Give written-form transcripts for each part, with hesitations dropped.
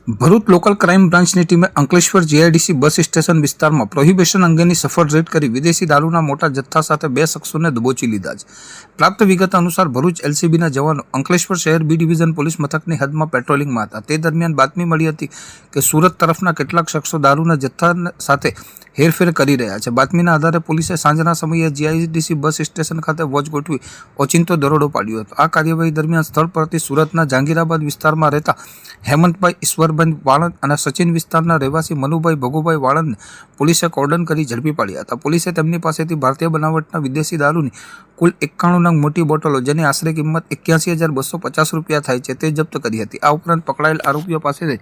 Bharuch local crime બ્રાન્ચની ટીમે Ankleshwar GIDC bus station વિસ્તારમાં પ્રોહિબિશન અંગેની સફળ રેડ કરી વિદેશી દારૂના મોટા જથ્થા સાથે 2 શખ્સોને દબોચી લીધા છે. પ્રાપ્ત વિગત અનુસાર ભરૂચ એલસીબીના જવાનો અંકલેશ્વર શહેર બી ડિવિઝન પોલીસ મથકની હદમાં પેટ્રોલિંગમાં હતા. તે દરમિયાન બાતમી મળી હતી કે સુરત તરફના કેટલાક શખ્સો દારૂના જથ્થા સાથે હેરફેર કરી રહ્યા છે. બાતમીના આધારે પોલીસે સાંજના સમયે જીઆઈડીસી બસ સ્ટેશન ખાતે વોચ ગોઠવી ઓચિંતો દરોડો પાડ્યો હતો. આ કાર્યવાહી દરમિયાન સ્થળ પરથી સુરતના જહાંગીરાબાદ વિસ્તારમાં રહેતા હેમંતભાઈ ઈશ્વરભાઈ વાળંદ અને સચિન વિસ્તારના રહેવાસી મનુભાઈ ભગુભાઈ વાળંદને પોલીસે કોર્ડન કરી ઝડપી પાડ્યા હતા. પોલીસે તેમની પાસેથી ભારતીય બનાવટના વિદેશી દારૂની કુલ 91 નંગ મોટી બોટલો, જેની આશરે કિંમત 81,250 રૂપિયા થાય છે, તે જપ્ત કરી હતી. આ ઉપરાંત પકડાયેલ આરોપીઓ પાસેથી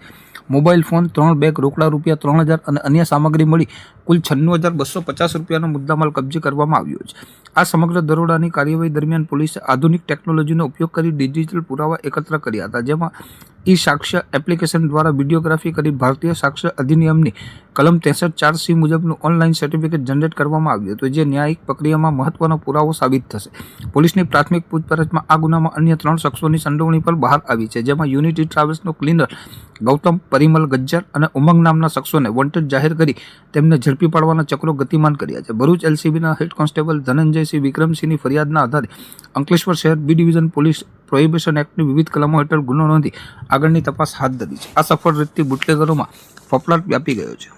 મોબાઈલ ફોન, 3 બેગ રોકડા રૂપિયા 3,000 અને અન્ય સામગ્રી મળી કુલ 96,250 રૂપિયાનો મુદ્દામાલ કબજે કરવામાં આવ્યો છે. આ સમગ્ર દરોડાની કાર્યવાહી દરમિયાન પોલીસે આધુનિક ટેકનોલોજીનો ઉપયોગ કરી ડિજિટલ પુરાવા એકત્ર કર્યા હતા, જેમાં ઈ સાક્ષ્ય એપ્લિકેશન દ્વારા વિડીયોગ્રાફી કરી ભારતીય સાક્ષ્ય અધિનિયમની કલમ 63(4) મુજબનું ઓનલાઈન સર્ટિફિકેટ જનરેટ કરવામાં આવ્યું હતું, જે ન્યાયિક પ્રક્રિયામાં મહત્વનો પુરાવો સાબિત થશે. પોલીસની પ્રાથમિક પૂછપરછમાં આ ગુનામાં અન્ય 3 શખ્સોની સંડોવણી પણ બહાર આવી છે, જેમાં યુનિટી ટ્રાવેલ્સનો ક્લીનર ગૌતમ પરિમલ ગજ્જર અને ઉમંગ નામના શખ્સોને વોન્ટેડ જાહેર કરી તેમને ઝડપી પાડવાના ચક્રો ગતિમાન કર્યા છે. ભરૂચ એલસીબીના હેડ કોન્સ્ટેબલ ધનંજયસિંહ વિક્રમસિંહની ફરિયાદના આધારે અંકલેશ્વર શહેર બી ડિવિઝન પોલીસ પ્રોહિબિશન એક્ટની વિવિધ કલમો હેઠળ ગુનો નોંધી આગળની તપાસ હાથ ધરી છે. આ સફળ રીતથી બુટલેગરોમાં ફફડાટ વ્યાપી ગયો છે.